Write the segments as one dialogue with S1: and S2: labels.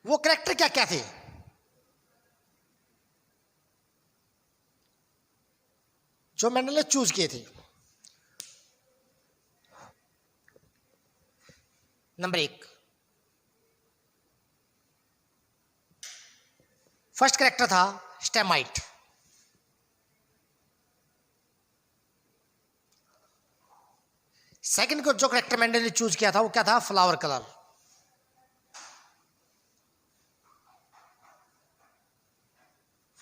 S1: वो कैरेक्टर क्या क्या थे? जो मेंडल ने चूज किए थे। नंबर 1, फर्स्ट कैरेक्टर था स्टेमाइट। सेकंड को जो कैरेक्टर मेंडल ने चूज किया था वो क्या था? Flower colour.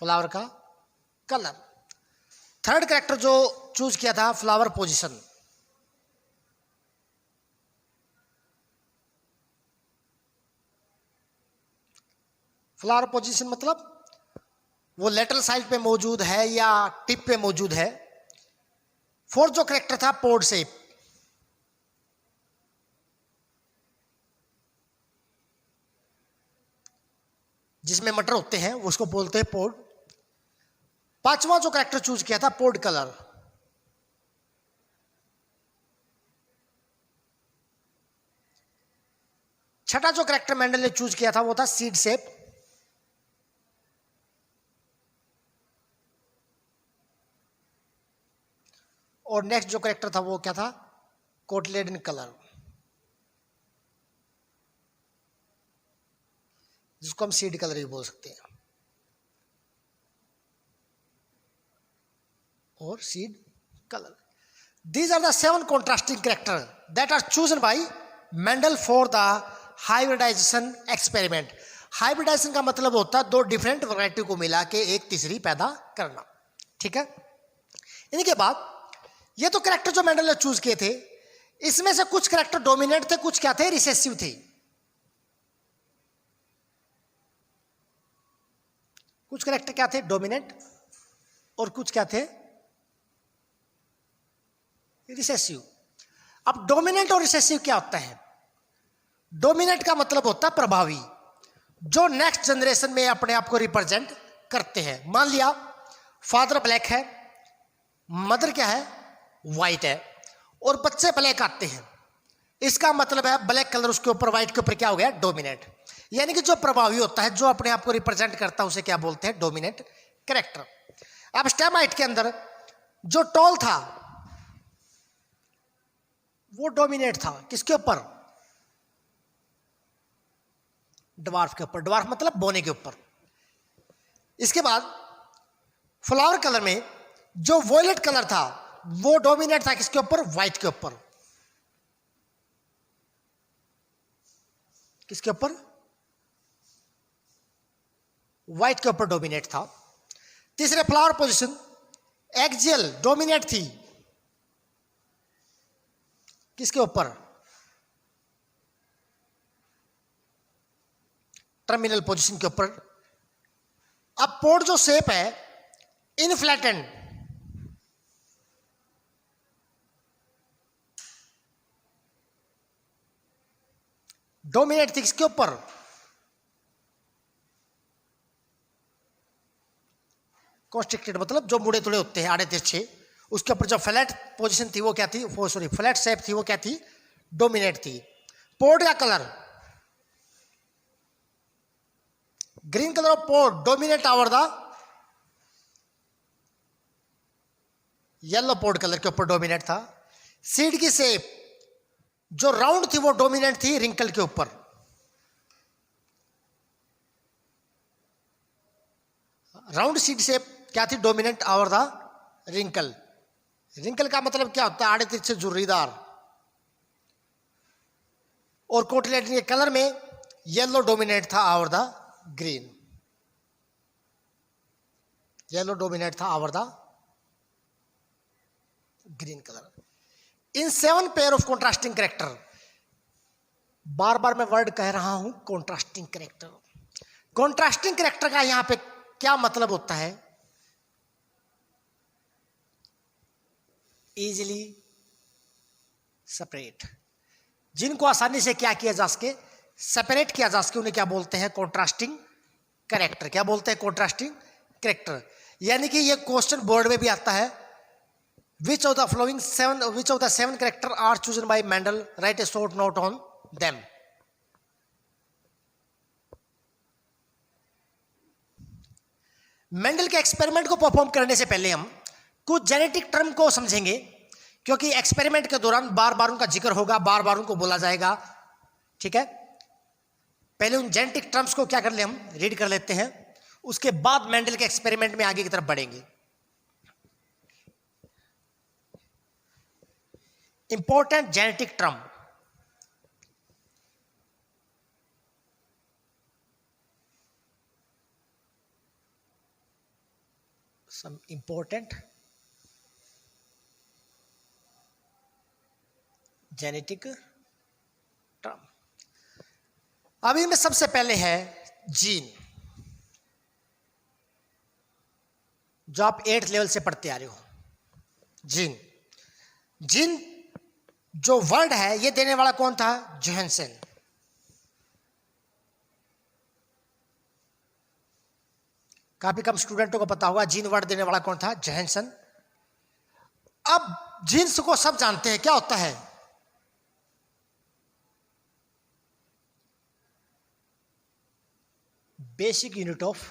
S1: फ्लावर का कलर। थर्ड कैरेक्टर जो चूज किया था फ्लावर पोजीशन। फ्लावर पोजीशन मतलब वो लेटरल साइड पे मौजूद है या टिप पे मौजूद है। फोर्थ जो कैरेक्टर था पोड शेप। जिसमें मटर होते हैं उसको बोलते हैं पोड। पांचवा जो कैरेक्टर चूज किया था पोड कलर। छठा जो कैरेक्टर मेंडल ने चूज किया था वो था सीड शेप। और नेक्स्ट जो कैरेक्टर था वो क्या था? कोटलेडन कलर, जिसको हम सीड कलर भी बोल सकते हैं। और seed colour. These are the 7 contrasting characters that are chosen by Mendel for the hybridization experiment. Hybridisation का मतलब होता है दो डिफरेंट वैरायटी को मिला के एक तीसरी पैदा करना। ठीक है। इनके बाद ये तो कैरेक्टर जो मेंडल ने चूज किए थे, इसमें से कुछ कैरेक्टर डोमिनेंट थे, कुछ क्या थे? रिसेसिव थे। कुछ कैरेक्टर क्या थे? डोमिनेंट। और कुछ क्या थे? रिसेसिव। अब डोमिनेंट और रिसेसिव क्या होता है? डोमिनेंट का मतलब होता है प्रभावी, जो नेक्स्ट जनरेशन में अपने आप को रिप्रेजेंट करते हैं। मान लिया फादर ब्लैक है, मदर क्या है? व्हाइट है, और बच्चे ब्लैक आते हैं। इसका मतलब है ब्लैक कलर उसके ऊपर, व्हाइट के ऊपर क्या हो गया? डोमिनेंट। यानी कि जो प्रभावी होता है, जो अपने आप को रिप्रेजेंट करता है, उसे क्या बोलते हैं? Dominant character. अब स्टेमाइट के अंदर जो टॉल था वो डोमिनेट था। किसके ऊपर? ड्वार्फ के ऊपर। ड्वार्फ मतलब बोने के ऊपर। इसके बाद फ्लावर कलर में जो वॉयलेट कलर था वो डोमिनेट था। किसके ऊपर? व्हाइट के ऊपर। किसके ऊपर? व्हाइट के ऊपर डोमिनेट था। तीसरे फ्लावर पोजीशन एक्सियल डोमिनेट थी। किसके ऊपर? टर्मिनल पोजीशन के ऊपर। अब पोड जो शेप है इनफ्लैटेंड, डोमिनेट थी। किसके ऊपर? कॉन्स्ट्रिक्टेड मतलब जो मुड़े तुड़े होते हैं, आड़े तिरछे। उसके ऊपर जो फ्लैट पोजीशन थी वो क्या थी? सॉरी, फ्लैट शेप थी वो क्या थी? डोमिनेट थी। पोड का colour green colour of pod dominate over the yellow pod colour के ऊपर डोमिनेट था। सीड की शेप जो राउंड थी वो डोमिनेंट थी रिंकल के ऊपर। राउंड सीड शेप क्या थी? Dominant over the wrinkle. Wrinkle का मतलब क्या होता है? आड़े तिरछे झुर्रीदार। और कोटलेडन के कलर में येलो डोमिनेट था over the green. Yellow dominate था over the green colour. In 7 pair of contrasting character, बार बार मैं वर्ड कह रहा हूं कॉन्ट्रास्टिंग कैरेक्टर। कॉन्ट्रास्टिंग कैरेक्टर का यहां पे क्या मतलब होता है? इजीली सेपरेट, जिनको आसानी से क्या किया जा सके? सेपरेट किया जा सके, उन्हें क्या बोलते हैं? Contrasting character. क्या बोलते हैं? Contrasting character. यानी कि ये क्वेश्चन बोर्ड में भी आता है, which of the 7 character are chosen by Mendel, write a short note on them. Mendel के एक्सपेरिमेंट को परफॉर्म करने से पहले हम कुछ जेनेटिक टर्म को समझेंगे, क्योंकि एक्सपेरिमेंट के दौरान बार बार उनका जिक्र होगा, बार बार उनको बोला जाएगा। ठीक है, पहले उन जेनेटिक टर्म्स को क्या कर ले, हम रीड कर लेते हैं, उसके बाद मेंडल के एक्सपेरिमेंट में आगे की तरफ बढ़ेंगे। Important genetic term, some important genetic term. अभी में सबसे पहले है जीन, जो आप 8th लेवल से पढ़ते आ रहे हो। जीन, जीन जो वर्ड है ये देने वाला कौन था? जोहानसन। काफी कम स्टूडेंटों को पता होगा जीन वर्ड देने वाला कौन था? जोहानसन। अब जीन्स को सब जानते हैं, क्या होता है? बेसिक यूनिट ऑफ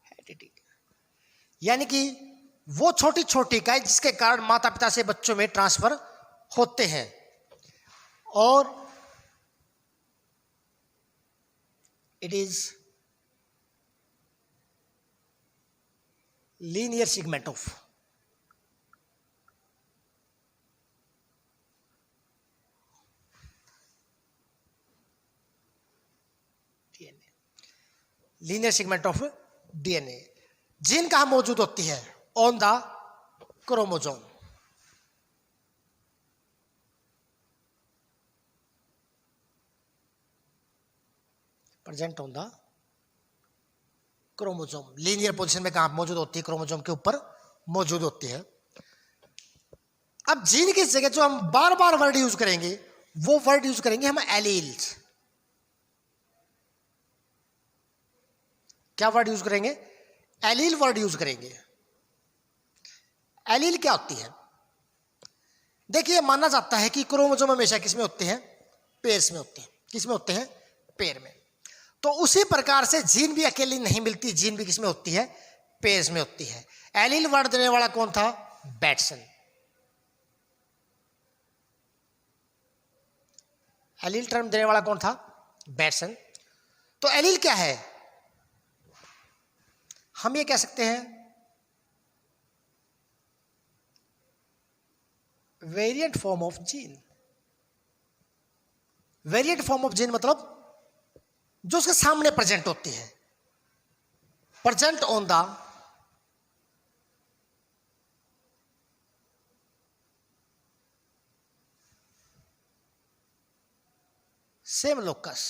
S1: हेरिडिटी, यानी कि वो छोटी छोटी इकाई जिसके कारण माता पिता से बच्चों में ट्रांसफर होते हैं। और it is linear segment of DNA, linear segment of DNA. Gene कहां मौजूद होती है? On the chromosome. Present on the chromosome. Linear position में कहां मौजूद होती है? क्रोमोसोम के ऊपर मौजूद होती है। अब जीन की जगह जो हम बार बार वर्ड यूज करेंगे, वो वर्ड यूज करेंगे हम एलील्स। क्या वर्ड यूज करेंगे? एलील वर्ड यूज करेंगे। एलील क्या होती है? देखिए, माना जाता है कि क्रोमोसोम हमेशा किसमें होते हैं? पेयर्स में होते हैं। किसमें होते हैं? पेयर में। तो उसी प्रकार से जीन भी अकेली नहीं मिलती, जीन भी किसमें होती है? पेयर्स में होती है। एलील वर्ड देने वाला कौन था? बैटसन। एलील टर्म देने वाला कौन था? बैटसन। तो एलील क्या है? हम ये कह सकते हैं variant form of gene. Variant form of gene मतलब जो उसके सामने प्रेजेंट होती है, present on the same locus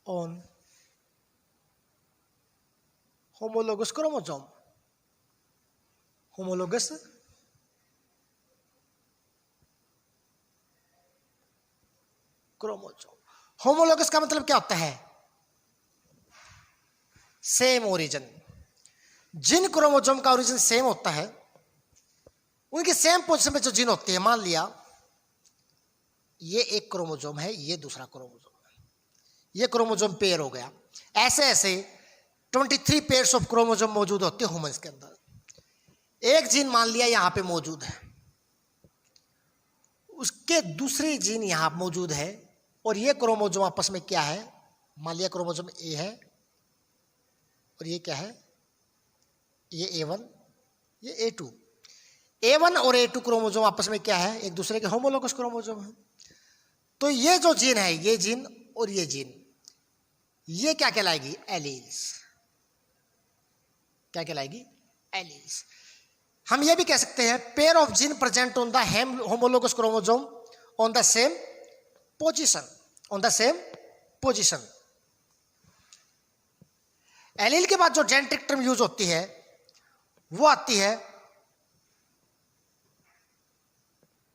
S1: on homologous chromosome. Homologous chromosome. Homologous का मतलब क्या होता है? Same origin. जिन क्रोमोसोम का ओरिजिन सेम होता है, उनकी सेम पोजीशन में जो जीन होती है, मान लिया ये एक क्रोमोसोम है, ये दूसरा क्रोमोसोम है, ये क्रोमोसोम पेयर हो गया। ऐसे ऐसे 23 पेयर्स ऑफ क्रोमोसोम मौजूद होते हैं ह्यूमंस के अंदर। एक जीन मान लिया यहां पे मौजूद है, उसके दूसरी जीन यहां मौजूद है, और ये क्रोमोसोम आपस में क्या है? मान लिया क्रोमोसोम ए है और ये क्या है? ये A1, ये A2। A1 और A2 क्रोमोसोम आपस में क्या है? एक दूसरे के होमोलोगस क्रोमोसोम है। तो ये जो जीन है, ये जीन और ये जीन, ये क्या कहलाएगी? एलील्स। क्या कहलाएगी? एलील्स। हम ये भी कह सकते हैं pair of gene present on the homologous chromosome on the same position. On the same position. Allele के बाद जो जेनेटिक टर्म यूज होती है वो आती है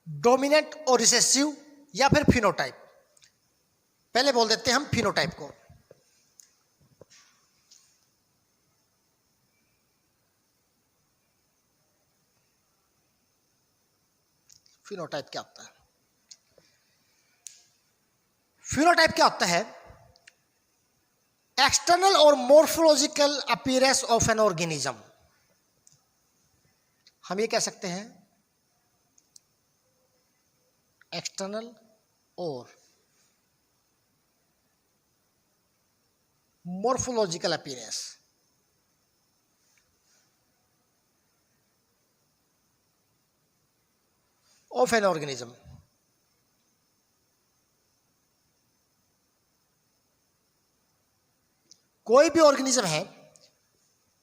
S1: डोमिनेंट और रिसेसिव या फिर फिनोटाइप। पहले बोल देते हैं हम फिनोटाइप को। फिनोटाइप क्या होता है? फिनोटाइप क्या होता है? एक्सटर्नल और morphological appearance of an organism, हम ये कह सकते हैं एक्सटर्नल और morphological appearance of an organism. कोई भी ऑर्गेनिज्म है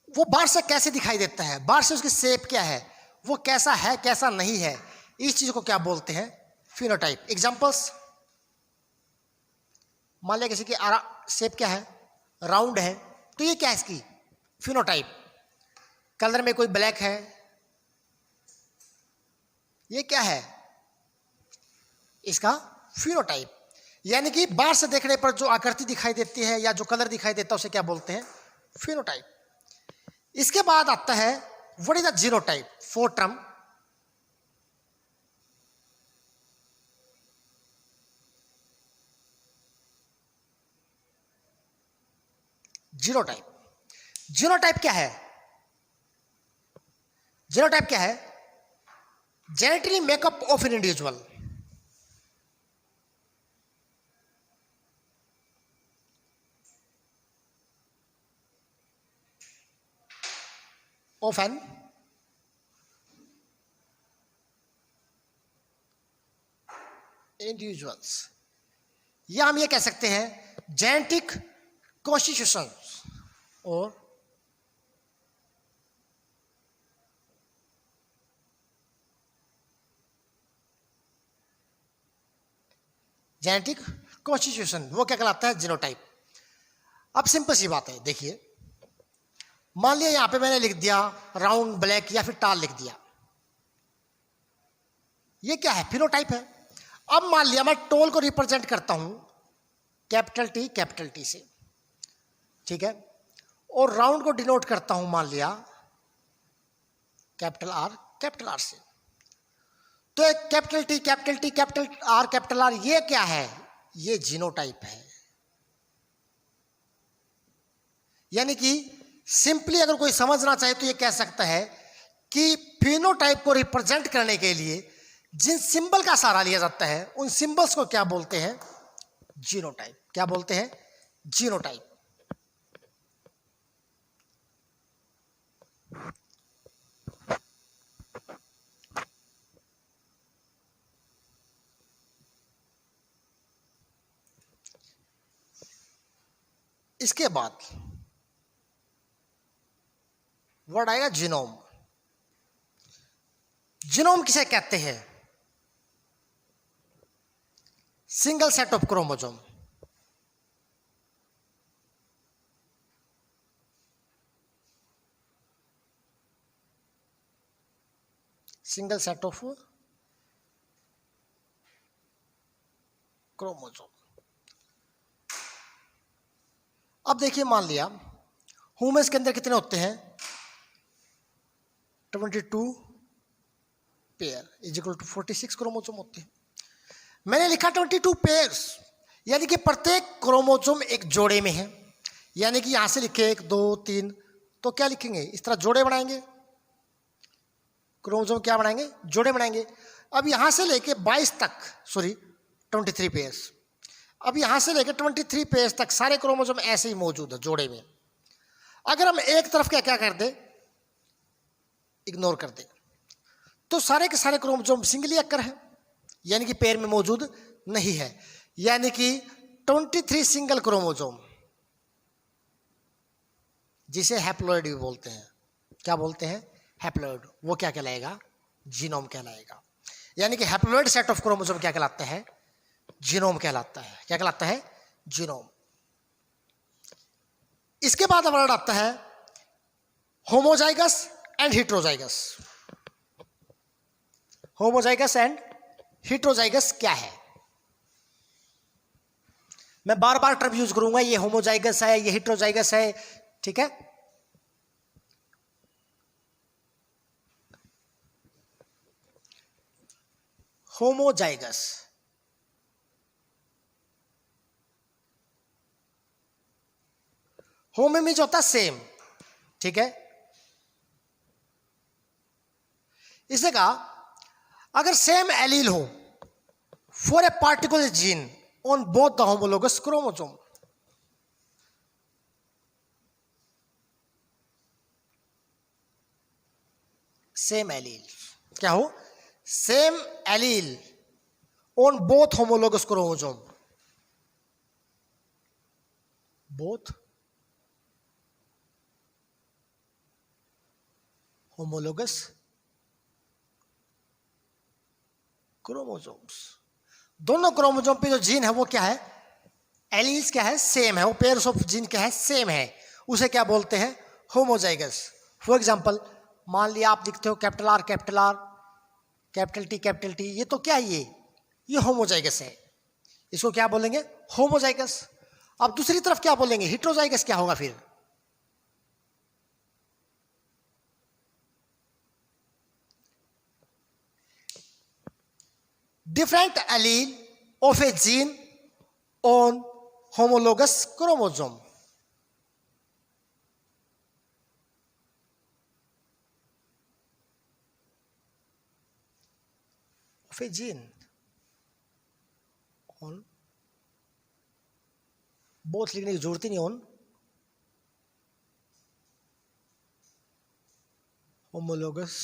S1: वो बाहर से कैसे दिखाई देता है, बाहर से उसकी शेप क्या है, वो कैसा है कैसा नहीं है, इस चीज को क्या बोलते हैं, फिनोटाइप। एग्जांपल्स, मान लिया किसी की शेप क्या है, राउंड है, तो ये क्या है इसकी फिनोटाइप। कलर में कोई ब्लैक है, ये क्या है इसका फिनोटाइप। यानी कि बाहर से देखने पर जो आकृति दिखाई देती है या जो कलर दिखाई देता है उसे क्या बोलते हैं, फिनोटाइप। इसके बाद आता है what is the genotype, four term. Genotype, genotype क्या है, जीनोटाइप क्या है, genetically makeup of an individual. Of an individuals, या हम ये कह सकते हैं जेनेटिक कॉन्स्टिट्यूशन और जेनेटिक कॉन्स्टिट्यूशन, वो क्या कहलाता है, जीनोटाइप। अब सिंपल सी बात है, देखिए मान लिया यहां पे मैंने लिख दिया राउंड ब्लैक या फिर टाल लिख दिया, ये क्या है, फिनोटाइप है। अब मान लिया मैं टोल को रिप्रेजेंट करता हूं कैपिटल टी से, ठीक है, और राउंड को डिनोट करता हूं मान लिया कैपिटल आर से। तो एक कैपिटल टी कैपिटल आर, ये क्या है, ये जीनोटाइप है। यानी कि सिंपली अगर कोई समझना चाहे तो ये कह सकता है कि फिनोटाइप को रिप्रेजेंट करने के लिए जिन सिंबल का सहारा लिया जाता है उन सिंबल्स को क्या बोलते हैं, जीनोटाइप। क्या बोलते हैं, जीनोटाइप। इसके बाद वर्ड आएगा जीनोम। जीनोम किसे कहते हैं, single set of chromosome. Single set of chromosome. अब देखिए मान लिया ह्यूमंस के अंदर कितने होते हैं, 22 pair is equal to 46 chromosome होते हैं। मैंने लिखा 22 पेयर्स, यानी कि प्रत्येक क्रोमोसोम एक जोड़े में है। यानी कि यहां से लिखे 1 2 3, तो क्या लिखेंगे, इस तरह जोड़े बनाएंगे, क्रोमोसोम क्या बनाएंगे, जोड़े बनाएंगे। अब यहां से लेके 22 तक, सॉरी 23 पेयर्स, अब यहां से लेकर 23 पेज तक सारे क्रोमोसोम ऐसे ही मौजूद है जोड़े में। अगर हम एक तरफ क्या क्या कर दे, इग्नोर कर दे, तो सारे के सारे क्रोमोसोम सिंगली अक्कर है, यानी कि पेयर में मौजूद नहीं है। यानी कि 23 सिंगल क्रोमोसोम, जिसे हैप्लॉइड भी बोलते हैं, क्या बोलते हैं, हैप्लॉइड, वो क्या कहलाएगा, जीनोम कहलाएगा। यानी कि हैप्लॉइड सेट ऑफ क्रोमोसोम क्या कहलाता है, जीनोम कहलाता है। क्या कहलाता है, जीनोम। इसके बाद वर्ड आता है homozygous and heterozygous. Homozygous and heterozygous क्या है, मैं बार बार टर्म यूज करूंगा, ये होमोजाइगस है, ये हिट्रोजाइगस है, ठीक है। होमोजाइगस, होमो मीन्स होता है सेम, ठीक है। इसने कहा अगर सेम एलील हो for a particular gene on both the homologous chromosome, same allele क्या हो, same allele on both homologous chromosome, both homologous chromosomes, दोनों क्रोमोसोम पे जो जीन है वो क्या है, एलील्स क्या है, सेम है, वो पेयर्स ऑफ जीन क्या है, सेम है, उसे क्या बोलते हैं, होमोजाइगस। फॉर एग्जांपल मान लिया आप लिखते हो कैपिटल आर कैपिटल टी, ये तो क्या है, ये होमोजाइगस है, इसको क्या बोलेंगे, होमोजाइगस। अब दूसरी तरफ क्या बोलेंगे, हेटेरोजाइगस क्या होगा फिर, different allele of a gene on homologous chromosome. Of a gene on, both लिखने की जरूरत ही नहीं, on homologous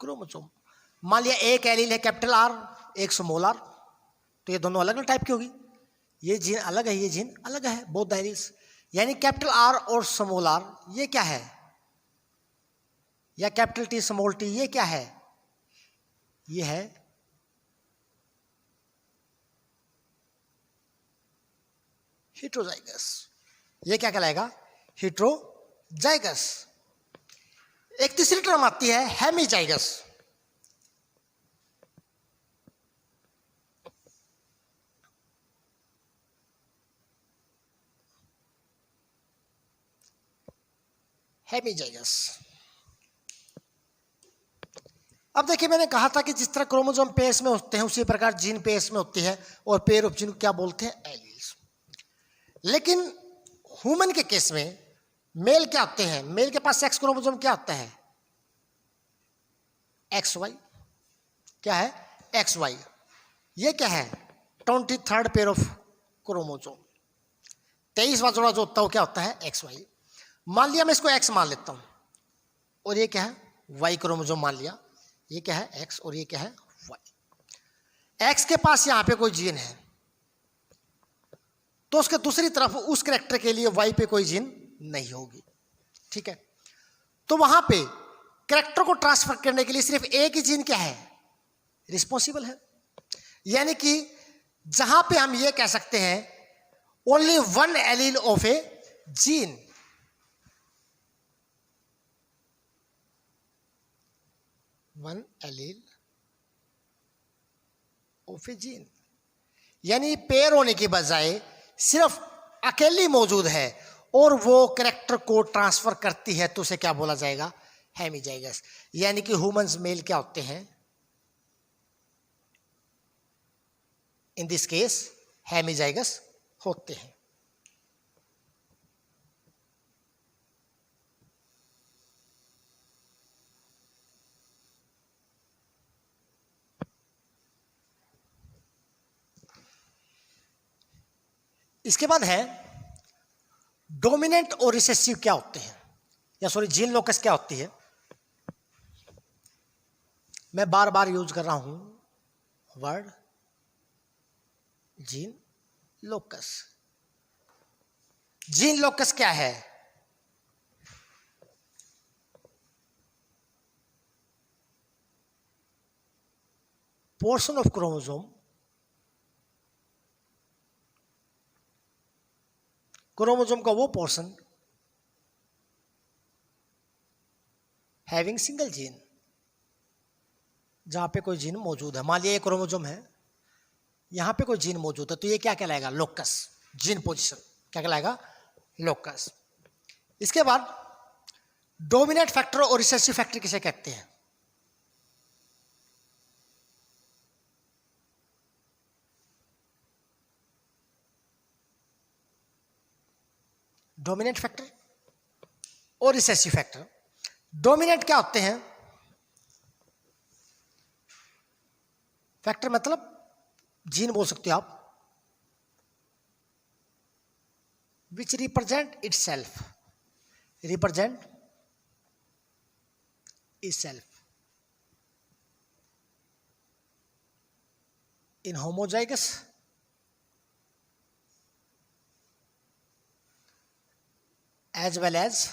S1: क्रोमोसोम। मान लिया एक एलील है कैपिटल आर, एक स्मॉल आर, तो ये दोनों अलग अलग टाइप की होगी, ये जीन अलग है, ये जीन अलग है, बोथ एलील्स। यानी कैपिटल आर और स्मॉल आर ये क्या है, या कैपिटल टी स्मॉल टी ये क्या है, ये है हेटेरोजाइगस, ये क्या कहलाएगा, हेटेरोजाइगस। एक तीसरी टर्म आती है हेमीजाइगस, हेमीजाइगस। अब देखिए मैंने कहा था कि जिस तरह क्रोमोसोम पेयर्स में होते हैं उसी प्रकार जीन पेयर्स में होती है, और पेयर ऑफ जीन क्या बोलते हैं, एलील्स। लेकिन ह्यूमन के केस में मेल क्या होते हैं, मेल के पास सेक्स क्रोमोसोम क्या होता है, XY, क्या है, XY। ये क्या है, 23rd पेयर ऑफ क्रोमोसोम, 23वां जोड़ा जो होता है वो क्या होता है, XY। मान लिया मैं इसको X मान लेता हूं, और ये क्या है, Y क्रोमोसोम मान लिया, ये क्या है X और ये क्या है Y। X के पास यहां पे कोई जीन है, तो उसके दूसरी तरफ उस कैरेक्टर के लिए Y पे कोई जीन नहीं होगी, ठीक है। तो वहां पे कैरेक्टर को ट्रांसफर करने के लिए सिर्फ एक ही जीन क्या है, रिस्पॉन्सिबल है। यानी कि जहां पे हम ये कह सकते हैं only one allele of A gene, one allele of A gene, यानी पेयर होने की बजाय सिर्फ अकेली मौजूद है और वो कैरेक्टर को ट्रांसफर करती है, तो उसे क्या बोला जाएगा, हेमीजाइगस। यानी कि ह्यूमंस मेल क्या होते हैं, इन दिस केस हेमीजाइगस होते हैं। इसके बाद है डोमिनेंट और रिसेसिव क्या होते हैं, या सॉरी जीन लोकस क्या होती है। मैं बार बार यूज कर रहा हूं word gene locus. Gene locus क्या है, पोर्शन ऑफ क्रोमोसोम, क्रोमोसोम का वो पोर्शन हैविंग सिंगल जीन, जहां पे कोई जीन मौजूद है। मान लिया ये क्रोमोसोम है, यहां पे कोई जीन मौजूद है, तो ये क्या कहलाएगा, लोकस, जीन पोजीशन क्या कहलाएगा, लोकस। इसके बाद डोमिनेंट फैक्टर और रिसेसिव फैक्टर किसे कहते हैं, डोमिनेंट फैक्टर और रिसेसिव फैक्टर। डोमिनेंट क्या होते हैं? फैक्टर मतलब जीन बोल सकते हो आप, which represent itself, represent itself in homozygous as well as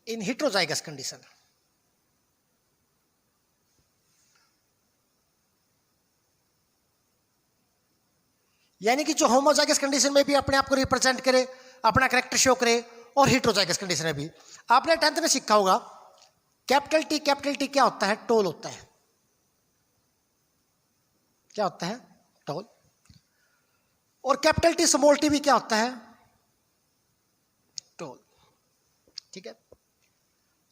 S1: in heterozygous condition। यानी कि जो होमोजाइगस कंडीशन में भी अपने आप को रिप्रेजेंट करे, अपना कैरेक्टर शो करे, और हेटेरोजाइगस कंडीशन में भी। आपने 10th में सीखा होगा कैपिटल टी क्या होता है? टोल होता है। क्या होता है? टोल। और कैपिटल टी स्मॉल टी भी क्या होता है? टोल। ठीक है,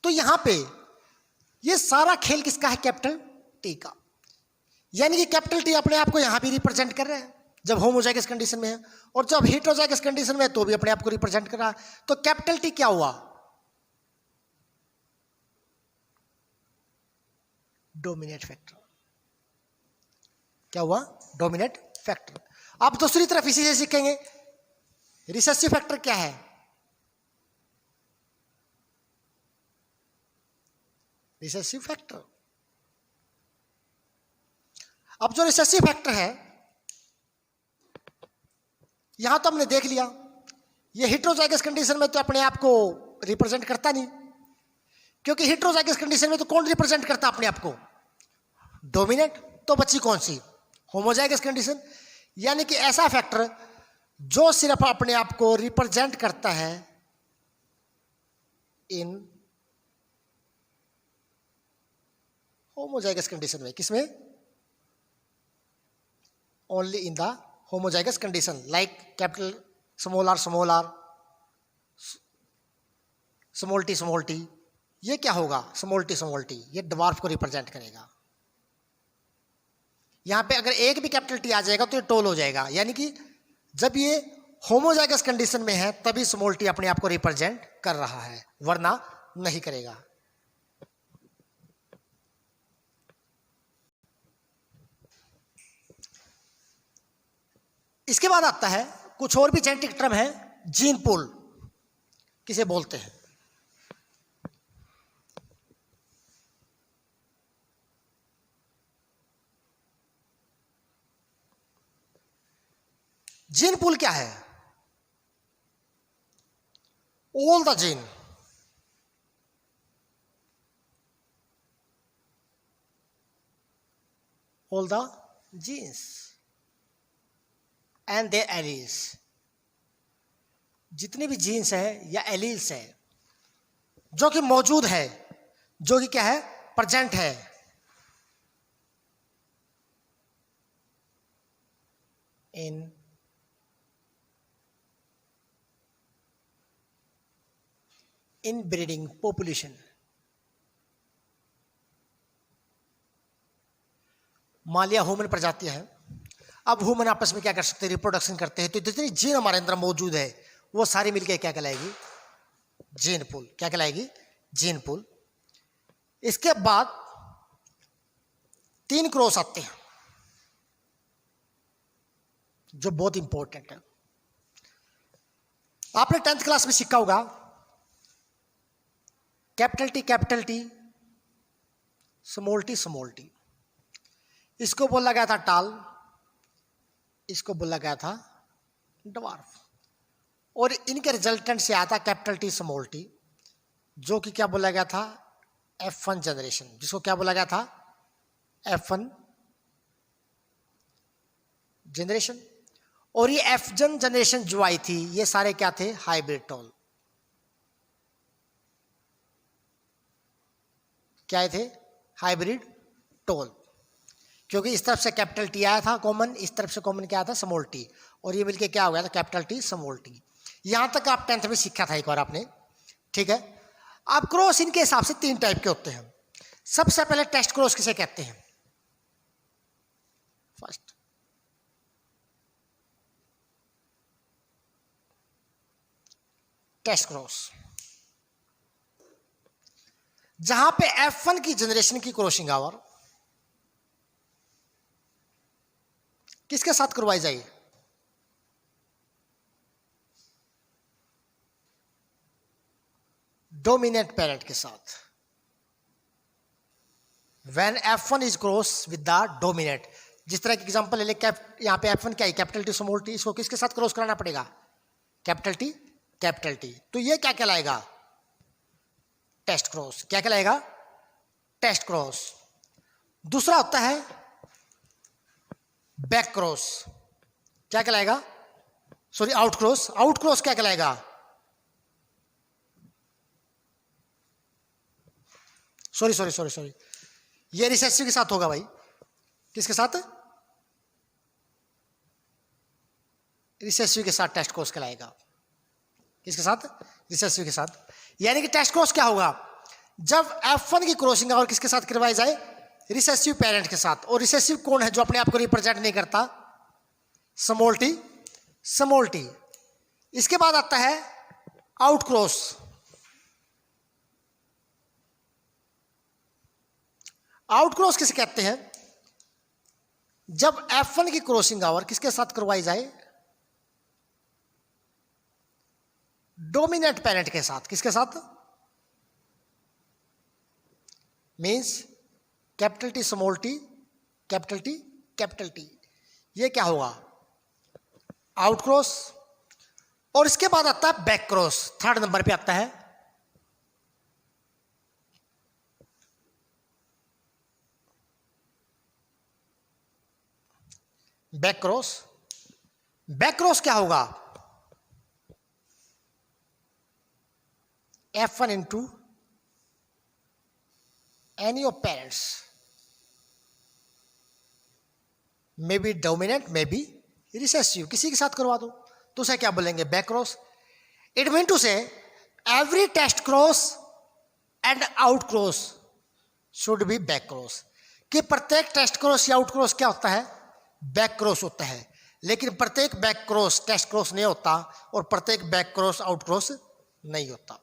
S1: तो यहां पे ये सारा खेल किसका है? कैपिटल टी का। यानी कि कैपिटल टी अपने आप को यहां भी रिप्रेजेंट कर रहे हैं जब होमोजाइगस कंडीशन में है, और जब हेटेरोजाइगस कंडीशन में है तो भी अपने आप को रिप्रेजेंट कर रहा है। तो कैपिटल टी क्या हुआ? Dominate factor. क्या हुआ? Dominate factor. आप दूसरी तरफ इसी से सीखेंगे रिसेसिव फैक्टर क्या है? रिसेसिव फैक्टर, अब जो रिसेसिव फैक्टर है यहां तो हमने देख लिया, ये हेटेरोजाइगस कंडीशन में तो अपने आप को रिप्रेजेंट करता नहीं, क्योंकि हेटेरोजाइगस कंडीशन में तो कौन रिप्रेजेंट करता अपने आप को? डोमिनेंट। तो बची कौन सी? Homozygous condition. यानी कि ऐसा फैक्टर जो सिर्फ अपने आप को रिप्रेजेंट करता है इन होमोजाइगस कंडीशन में। किसमें? Only in the homozygous condition like capital small r, small t। ये क्या होगा? small t, ये ड्वार्फ को रिप्रेजेंट करेगा। यहां पे अगर एक भी कैपिटल टी आ जाएगा तो ये टोल हो जाएगा। यानी कि जब ये होमोजाइगस कंडीशन में है तभी स्मॉल टी अपने आप को रिप्रेजेंट कर रहा है, वरना नहीं करेगा। इसके बाद आता है कुछ और भी जेनेटिक टर्म है, जीन पूल किसे बोलते हैं? जीन पूल क्या है? All the gene, all the genes and their alleles, जितने भी जीन्स है या एलील्स है जो कि मौजूद है, जो कि क्या है? प्रेजेंट है इन इनब्रीडिंग पॉपुलेशन। मान लिया ह्यूमन प्रजातियां हैं, अब ह्यूमन आपस में क्या कर सकते हैं? रिप्रोडक्शन करते हैं, तो जितनी जीन हमारे अंदर मौजूद है वो सारी मिलकर क्या कहलाएगी? Gene pool. क्या कहलाएगी? Gene pool. इसके बाद 3 क्रॉस आते हैं जो बहुत इंपॉर्टेंट है। आपने 10th क्लास में सीखा होगा कैपिटल टी स्मॉल टी, इसको बोला गया था टाल, इसको बोला गया था ड्वार्फ, और इनके रिजल्टेंट से आया था कैपिटल टी स्मॉल टी, जो कि क्या बोला गया था? F1 जनरेशन, जिसको क्या बोला गया था? F1 generation. और ये F1 जनरेशन जो आई थी ये सारे क्या थे? Hybrid toll. क्या थे? हाइब्रिड टोल, क्योंकि इस तरफ से कैपिटल टी आया था कॉमन, इस तरफ से कॉमन क्या आया था? स्मॉल टी, और ये मिलके क्या हो गया था? Capital T small T. यहां तक आप 10th में सीखा था एक बार आपने, ठीक है। अब क्रॉस इनके हिसाब से 3 टाइप के होते हैं। सबसे पहले टेस्ट क्रॉस किसे कहते हैं? फर्स्ट। टेस्ट क्रॉस, जहां पे F1 की जनरेशन की क्रॉसिंग आवर किसके साथ करवाई जाए? डोमिनेंट पेरेंट के साथ। When F1 is cross with the dominant, जिस तरह की एग्जांपल ले ले, यहाँ पे F1 क्या है, कैपिटल टी स्मॉल टी, इसको किसके साथ क्रॉस कराना पड़ेगा? Capital T capital T. तो ये क्या कहलाएगा? Test cross. क्या कहलाएगा? Test cross. दूसरा होता है बैक क्रॉस। क्या कहलाएगा? Sorry, out cross. Out cross क्या कहलाएगा? सॉरी, ये रिसेसिव के साथ होगा भाई। किसके साथ? रिसेसिव के साथ टेस्ट क्रॉस कहलाएगा। किसके साथ? रिसेसिव के साथ। यानी कि टेस्ट क्रॉस क्या होगा? जब F1 की क्रॉसिंग और किसके साथ करवाई जाए? रिसेसिव पेरेंट के साथ। और रिसेसिव कौन है जो अपने आप को रिप्रेजेंट नहीं करता? Small T, small T. इसके बाद आता है आउट क्रॉस। आउट क्रॉस किसे कहते हैं? जब F1 की क्रॉसिंग आवर किसके साथ करवाई जाए? डोमिनेंट पेरेंट के साथ। किसके साथ? Means capital T small T, capital T capital T. ये क्या होगा? Out cross. और इसके बाद आता है बैक क्रॉस। थर्ड नंबर पे आता है बैक क्रॉस। बैक क्रॉस क्या होगा? F1 into any of parents, may be dominant may be recessive, किसी के साथ करवा दो तो उसे क्या बोलेंगे? Back cross. It mean to say every test cross and out cross should be back cross. कि प्रत्येक टेस्ट क्रॉस या आउट क्रॉस क्या होता है? बैक क्रॉस होता है। लेकिन प्रत्येक बैक क्रॉस टेस्ट क्रॉस नहीं होता और प्रत्येक बैक क्रॉस आउट क्रॉस नहीं होता।